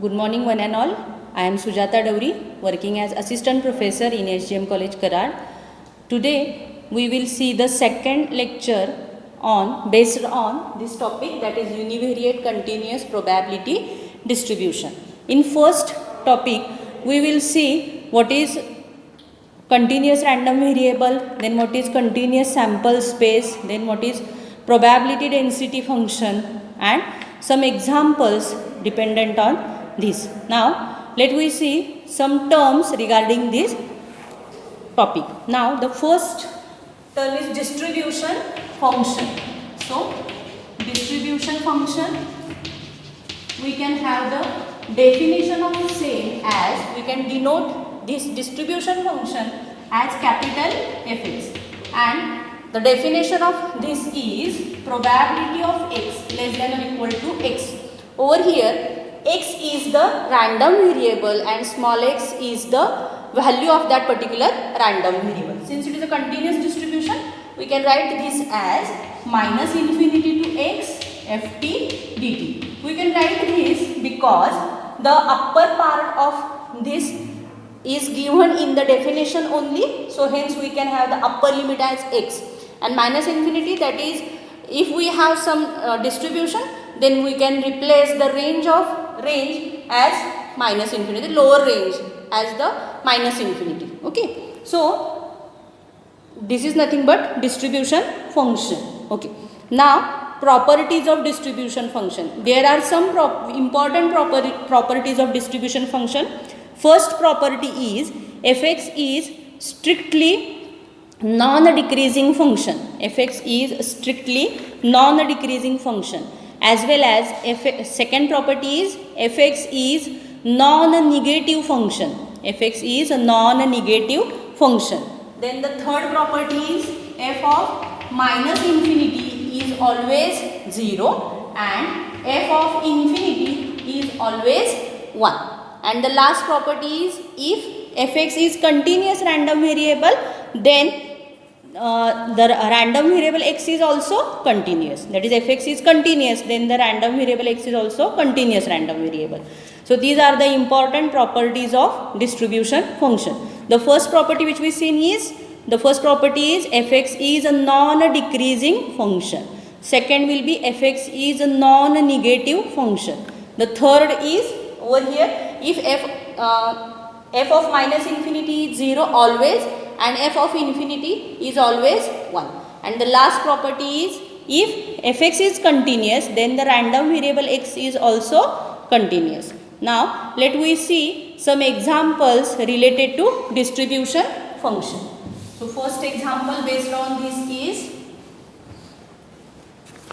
Good morning, one and all. I am Sujata Dowri, working as Assistant Professor in SGM College, Karad. Today, we will see the second lecture based on this topic, that is univariate continuous probability distribution. In first topic, we will see what is continuous random variable, then what is continuous sample space, then what is probability density function, and some examples dependent on this. Now, let we see some terms regarding this topic. Now, the first term is distribution function. So, distribution function, we can have the definition of the same as, we can denote this distribution function as capital Fx, and the definition of this is probability of x less than or equal to x. Over here, x is the random variable and small x is the value of that particular random variable. Since it is a continuous distribution, we can write this as minus infinity to x ft dt. We can write this because the upper part of this is given in the definition only. So hence we can have the upper limit as x, and minus infinity, that is if we have some distribution, then we can replace the range as minus infinity, the lower range as the minus infinity. Okay, so this is nothing but distribution function. Okay, now properties of distribution function. There are some important properties of distribution function. First property is fx is strictly non-decreasing function. Fx is strictly non-decreasing function, as well as second property is fx is non-negative function. Fx is a non-negative function. Then the third property is f of minus infinity is always 0 and f of infinity is always 1. And the last property is, if fx is continuous random variable, then the random variable x is also continuous. That is, fx is continuous, then the random variable x is also continuous random variable. So these are the important properties of distribution function. The first property which we seen is, fx is a non-decreasing function. Second will be fx is a non-negative function. The third is over here, if f of minus infinity is 0 always, and f of infinity is always 1. And the last property is, if fx is continuous, then the random variable x is also continuous. Now, let we see some examples related to distribution function. So, first example based on this is,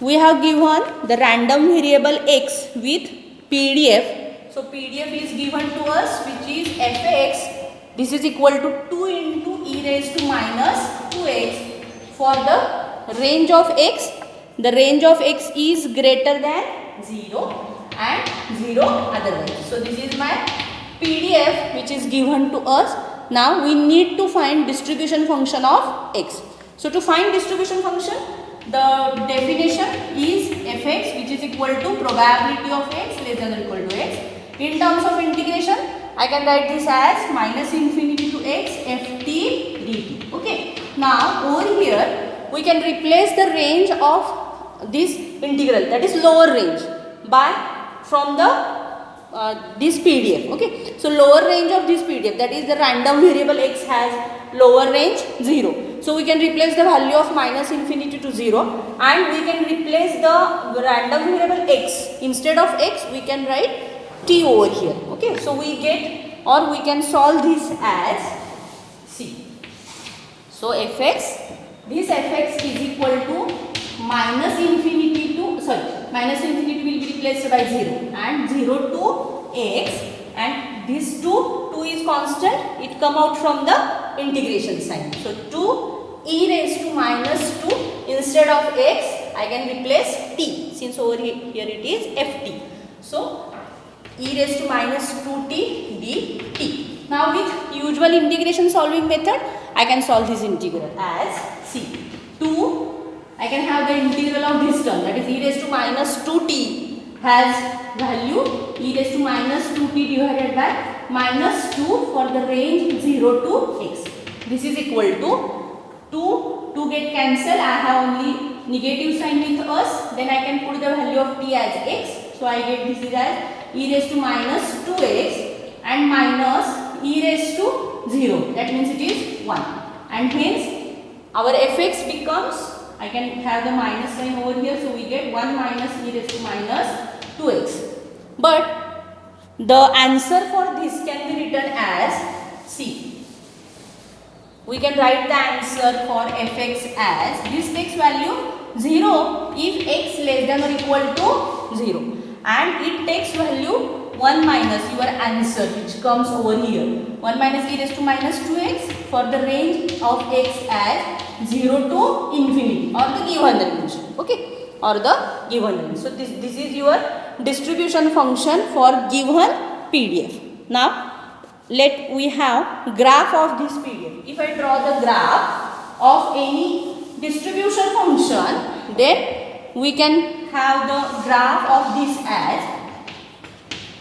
we have given the random variable x with PDF. So, PDF is given to us, which is fx. This is equal to 2 into e raised to minus 2x for the range of x. The range of x is greater than 0 and 0 otherwise. So, this is my PDF which is given to us. Now, we need to find distribution function of x. So, to find distribution function, the definition is fx, which is equal to probability of x less than or equal to x. In terms of integration, I can write this as minus infinity to x ft dt. Okay. Now, over here, we can replace the range of this integral, that is lower range, from the this PDF. Okay. So, lower range of this PDF, that is the random variable x has lower range 0. So, we can replace the value of minus infinity to 0, and we can replace the random variable x. Instead of x, we can write t over here. Okay, so we get, or we can solve this as c. So fx, this fx is equal to minus infinity will be replaced by 0 and 0 to x, and this 2 is constant, it come out from the integration sign. So 2 e raised to minus 2, instead of x I can replace t, since over here it is ft. So e raised to minus 2t dt. Now with usual integration solving method, I can solve this integral as c. 2, I can have the integral of this term, that is e raised to minus 2t has value e raised to minus 2t divided by minus 2 for the range 0 to x. This is equal to 2 get cancelled. I have only negative sign with us. Then I can put the value of t as x. So I get this is as e raised to minus 2x and minus e raised to 0. That means it is 1. And hence our fx becomes, I can have the minus sign over here. So we get 1 minus e raised to minus 2x. But the answer for this can be written as C. We can write the answer for fx as this takes value 0 if x less than or equal to 0, and it takes value 1 minus your answer which comes over here, 1 minus e raised to minus 2x for the range of x as 0 to infinity or the given range, okay, or the given range. So this is your distribution function for given PDF. Now we have graph of this PDF. If I draw the graph of any distribution function, then we can have the graph of this as,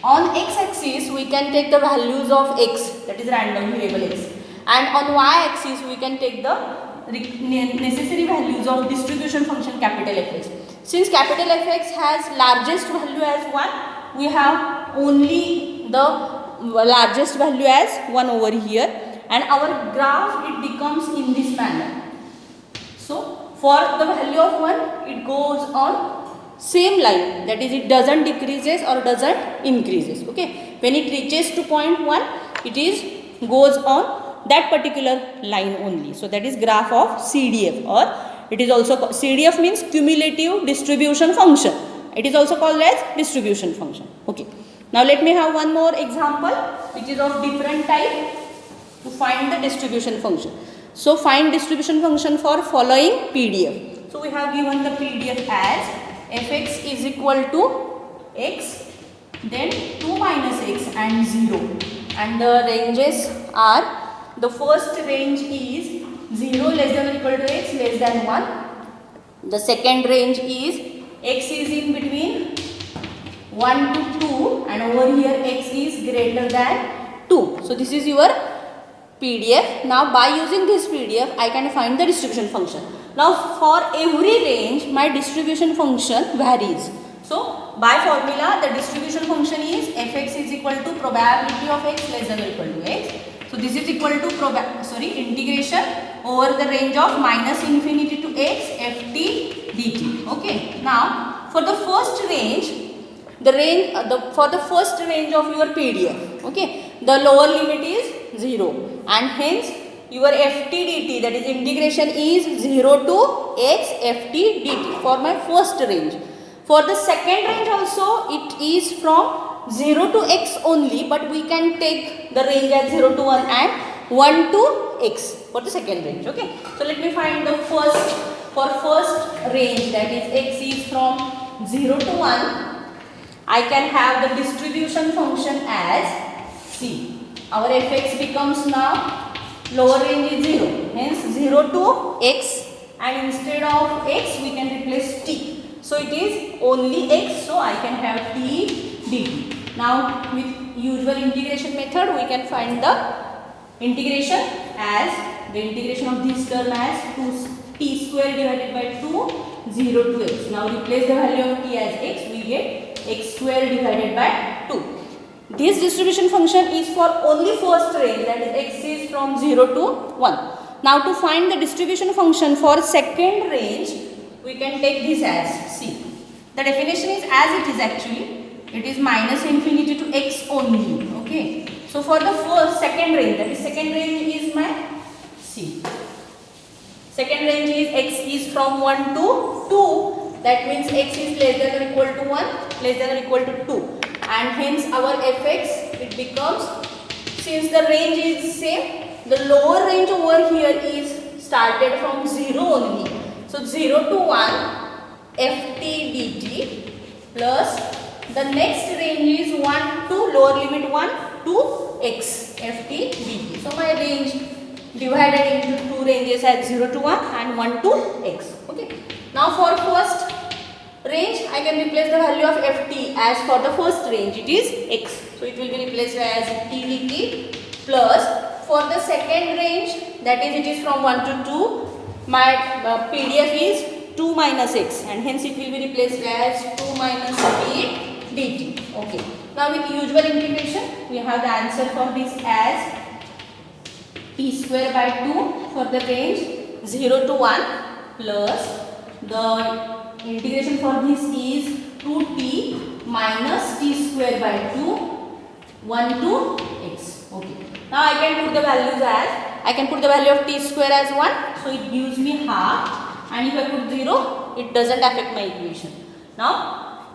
on x-axis we can take the values of x, that is random variable x, and on y-axis we can take the necessary values of distribution function capital Fx. Since capital Fx has largest value as 1, we have only the largest value as 1 over here, and our graph it becomes in this manner. So for the value of 1 it goes on same line, that is it doesn't decreases or doesn't increases, okay. When it reaches to point 1 it is goes on that particular line only. So that is graph of CDF, or it is also CDF means cumulative distribution function. It is also called as distribution function, okay. Now let me have one more example which is of different type to find the distribution function. So find distribution function for following PDF. So we have given the PDF as fx is equal to x, then 2 minus x and 0, and the ranges are, the first range is 0 less than or equal to x less than 1. The second range is x is in between 1 to 2, and over here x is greater than 2. So this is your PDF. Now by using this PDF I can find the distribution function. Now for every range my distribution function varies. So by formula the distribution function is fx is equal to probability of x less than or equal to x. So this is equal to integration over the range of minus infinity to x ft dt. Okay. Now for the first range, for the first range of your PDF, okay, the lower limit is 0, and hence your ft dt, that is integration, is 0 to x ft dt for my first range. For the second range also it is from 0 to x only, but we can take the range as 0 to 1 and 1 to x for the second range, okay. So let me find the first range, that is x is from 0 to 1. I can have the distribution function as C. Our fx becomes now lower range is 0, hence 0 to x, and instead of x we can replace t. So it is only x, so I can have t dt. Now with usual integration method we can find the integration as the integration of this term as 2t square divided by 2, 0 to x. Now replace the value of t as x, we get x square divided by 2. This distribution function is for only first range, that is x is from 0 to 1. Now to find the distribution function for second range, we can take this as C. The definition is as it is actually, it is minus infinity to x only, okay. So for the second range, that is second range is my C. Second range is x is from 1 to 2. That means x is less than or equal to 1, less than or equal to 2. And hence our fx, it becomes, since the range is same, the lower range over here is started from 0 only. So 0 to 1 ft dt plus the next range is 1 to lower limit 1 to x ft dt. So my range divided into two ranges as 0 to 1 and 1 to x. Okay. Now for first range, I can replace the value of ft as for the first range it is x. So it will be replaced as t dt plus for the second range, that is it is from 1 to 2, my PDF is 2 minus x, and hence it will be replaced as 2 minus t dt. Okay. Now with usual integration, we have the answer for this as t square by 2 for the range 0 to 1 plus the integration for this is 2t minus t square by 2 1 to x. Okay. Now I can put the values as, I can put the value of t square as 1, so it gives me half, and if I put 0, it doesn't affect my equation. Now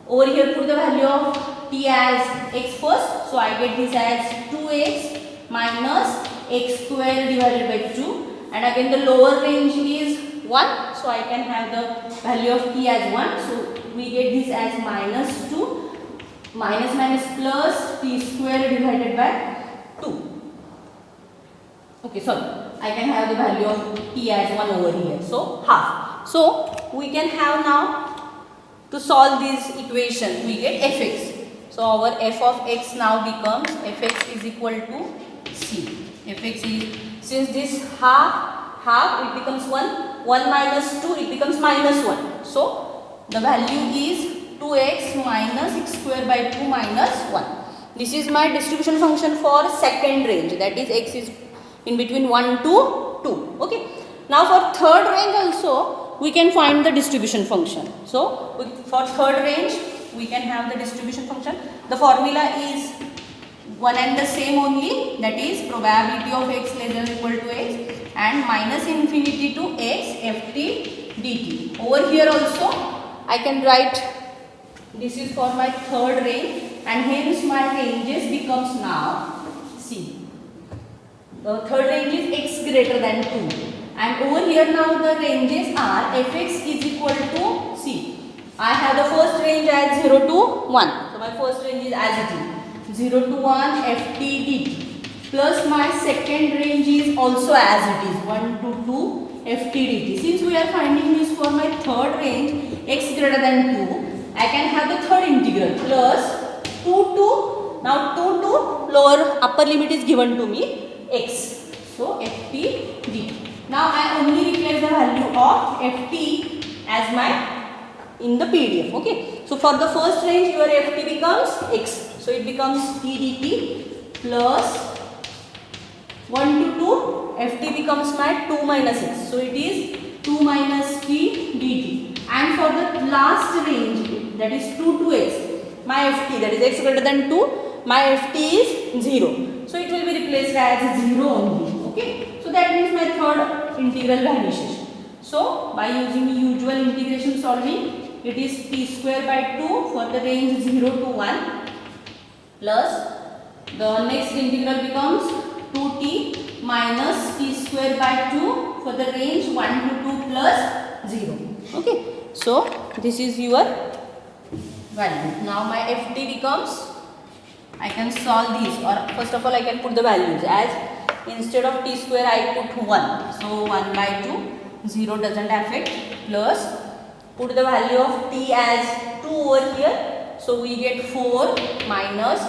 over here put the value of t as x first, so I get this as 2x minus x square divided by 2, and again the lower range is 1, so I can have the value of t as 1, so we get this as minus 2 minus minus plus t square divided by 2. Okay, sorry, I can have the value of t as 1 over here, so half. So we can have now, to solve this equation, we get fx. So our f of x now becomes fx is equal to c. Fx is, since this half it becomes 1, 1 minus 2 it becomes minus 1. So the value is 2x minus x square by 2 minus 1. This is my distribution function for second range, that is x is in between 1 to 2. Okay. Now for third range also we can find the distribution function. So for third range we can have the distribution function. The formula is one and the same only, that is probability of x less than or equal to x and minus infinity to x ft dt. Over here also I can write, this is for my third range, and hence my ranges becomes now, see, the third range is x greater than 2, and over here now the ranges are fx is equal to, see, I have the first range as 0 to 1, so my first range is as it is 0 to 1 ft dt, plus my second range is also as it is 1 to 2 ft dt. Since we are finding this for my third range x greater than 2, I can have the third integral plus 2 to, now 2 to lower upper limit is given to me x, so ft dt. Now I only replace the value of ft as my in the PDF. Okay, so for the first range your ft becomes x, so it becomes t dt plus 1 to 2 ft becomes my 2 minus x, so it is 2 minus t dt, and for the last range, that is 2 to x, my ft, that is x greater than 2, my ft is 0, so it will be replaced as 0 only. Okay, so that means my third integral vanishes. So by using usual integration solving, it is t square by 2 for the range 0 to 1 plus the next integral becomes 2t minus t square by 2 for the range 1 to 2 plus 0. Okay, so this is your value. Now my ft becomes, I can solve this, or first of all I can put the values as, instead of t square I put 1, so 1 by 2, 0 doesn't affect, plus put the value of t as 2 over here, so we get 4 minus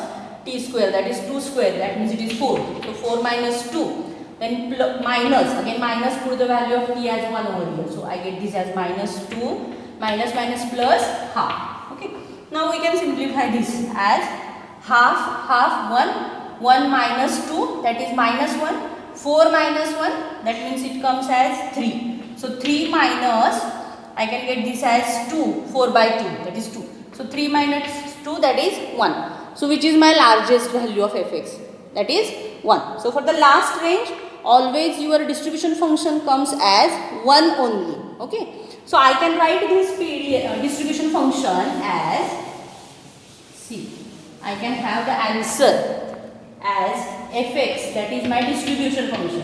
t square, that is 2 square, that means it is 4, so 4 minus 2, then minus, again minus, put the value of t as 1 over here, so I get this as minus 2 minus minus plus half. Okay, now we can simplify this as half 1 minus 2, that is minus 1, 4 minus 1, that means it comes as 3, so 3 minus, I can get this as 2, 4 by 2, that is 2, so 3 minus 2, that is 1, so which is my largest value of fx, that is 1. So for the last range, always your distribution function comes as 1 only. Okay, so I can write this distribution function as, see, I can have the answer as fx, that is my distribution function.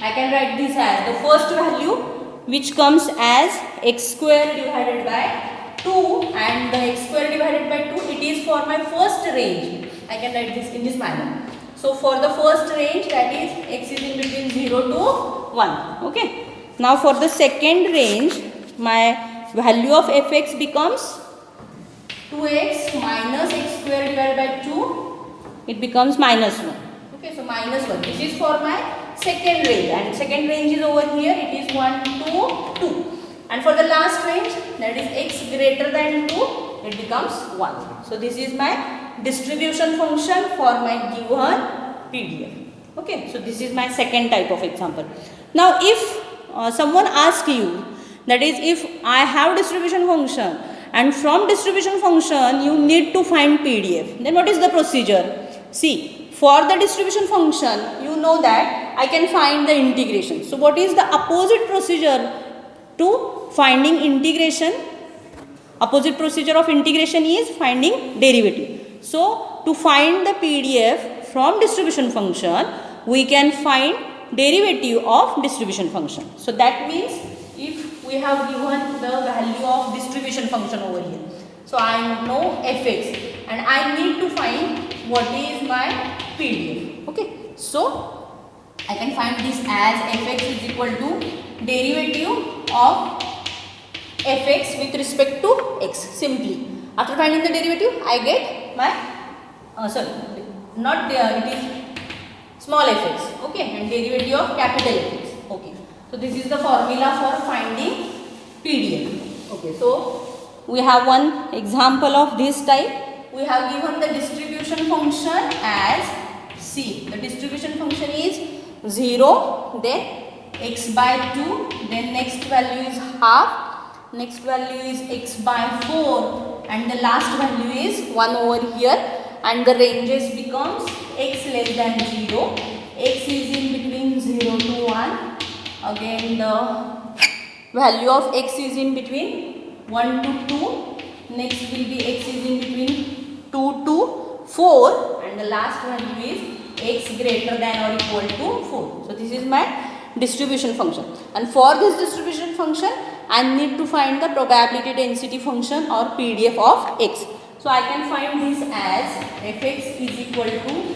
I can write this as the first value, which comes as x square divided by 2, and the x square divided by 2, it is for my first range. I can write this in this manner. So for the first range, that is x is in between 0 to 1. Okay. Now for the second range, my value of fx becomes 2x minus x square divided by 2, it becomes minus 1. Okay, so minus 1. This is for my second range, and second range is over here, it is 1, 2, 2. And for the last range, that is x greater than 2, it becomes 1. So this is my distribution function for my given PDF. Okay, so this is my second type of example. Now if someone asks you, that is if I have distribution function and from distribution function you need to find PDF, then what is the procedure? See, for the distribution function you know that I can find the integration. So what is the opposite procedure to finding integration? Opposite procedure of integration is finding derivative. So to find the PDF from distribution function, we can find derivative of distribution function. So that means if we have given the value of distribution function over here, so I know fx and I need to find what is my PDF. Okay, so I can find this as fx is equal to derivative of fx with respect to x. Simply after finding the derivative I get my it is small fx, okay, and derivative of capital Fx. Okay, so this is the formula for finding PDF. Okay, so we have one example of this type. We have given the distribution function as c. The distribution function is 0, then x by 2, then next value is half, next value is x by 4, and the last value is 1 over here, and the ranges becomes x less than 0, x is in between 0 to 1, again the value of x is in between 1 to 2, next will be x is in between 2 to 4, and the last value is x greater than or equal to 4. So this is my distribution function, and for this distribution function I need to find the probability density function or PDF of x. So I can find this as fx is equal to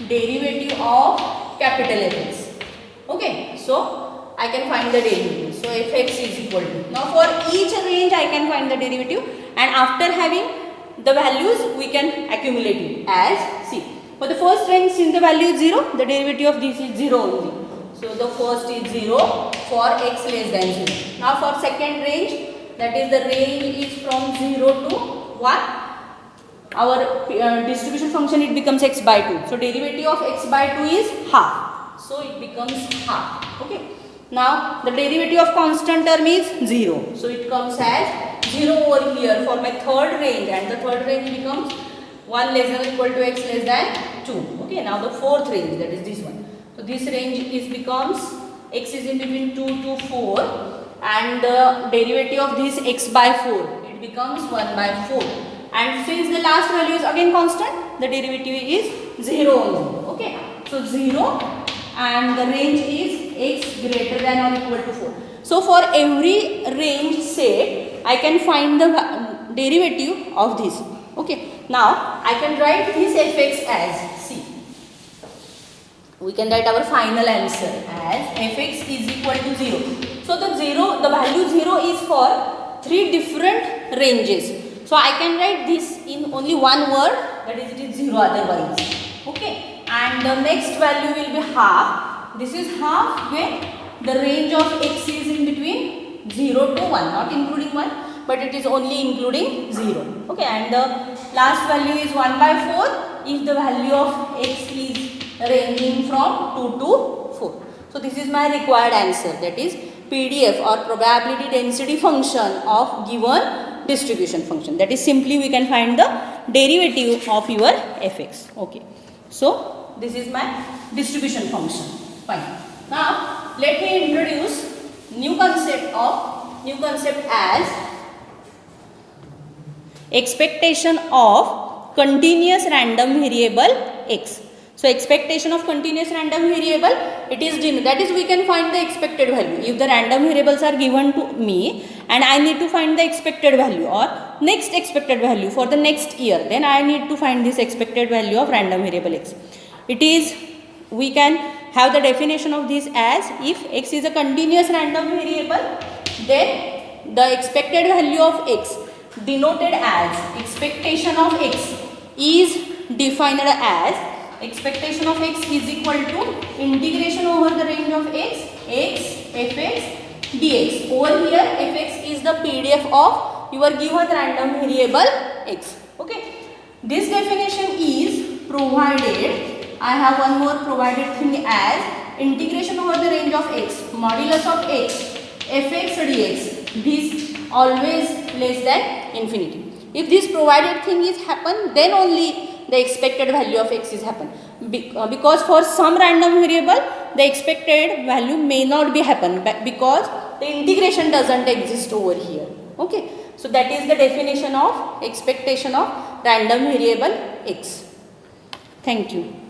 derivative of capital Fx. Okay, so I can find the derivative. So fx is equal to, now for each range I can find the derivative, and after having the values we can accumulate it as c. For the first range, since the value is 0, the derivative of this is 0 only. So the first is 0 for x less than 0. Now for second range, that is the range is from 0 to 1. Our distribution function, it becomes x by 2. So derivative of x by 2 is half. So it becomes half. Okay. Now the derivative of constant term is 0. So it comes as 0 over here for my third range, and the third range becomes 1 less than or equal to x less than 2. Okay. Now the fourth range, that is this one. So this range is becomes x is in between 2 to 4, and the derivative of this x by 4, it becomes 1 by 4. And since the last value is again constant, the derivative is 0 only. Okay. So 0, and the range is x greater than or equal to 4. So for every range set, I can find the derivative of this. Okay. Now I can write this fx as c. We can write our final answer as fx is equal to 0. So the value 0 is for 3 different ranges. So I can write this in only one word, that is it is 0 otherwise. Okay. And the next value will be half. This is half when the range of x is in between 0 to 1, not including 1, but it is only including 0. Okay. And the last value is 1 by 4 if the value of x is ranging from 2 to 4. So this is my required answer, that is PDF or probability density function of given distribution function. That is simply we can find the derivative of your fx. Okay. So this is my distribution function. Fine. Now let me introduce new concept as expectation of continuous random variable x. So expectation of continuous random variable, it is that is we can find the expected value. If the random variables are given to me and I need to find the expected value or next expected value for the next year, then I need to find this expected value of random variable x. It is, we can have the definition of this as if x is a continuous random variable, then the expected value of x denoted as expectation of x is defined as expectation of x is equal to integration over the range of x fx dx. Over here fx is the PDF of your given random variable x. Okay, this definition is provided. I have one more provided thing as integration over the range of x modulus of x fx dx, this always less than infinity. If this provided thing is happen, then only the expected value of x is happen. Because for some random variable the expected value may not be happen because the integration doesn't exist over here. Okay, so that is the definition of expectation of random variable x. Thank you.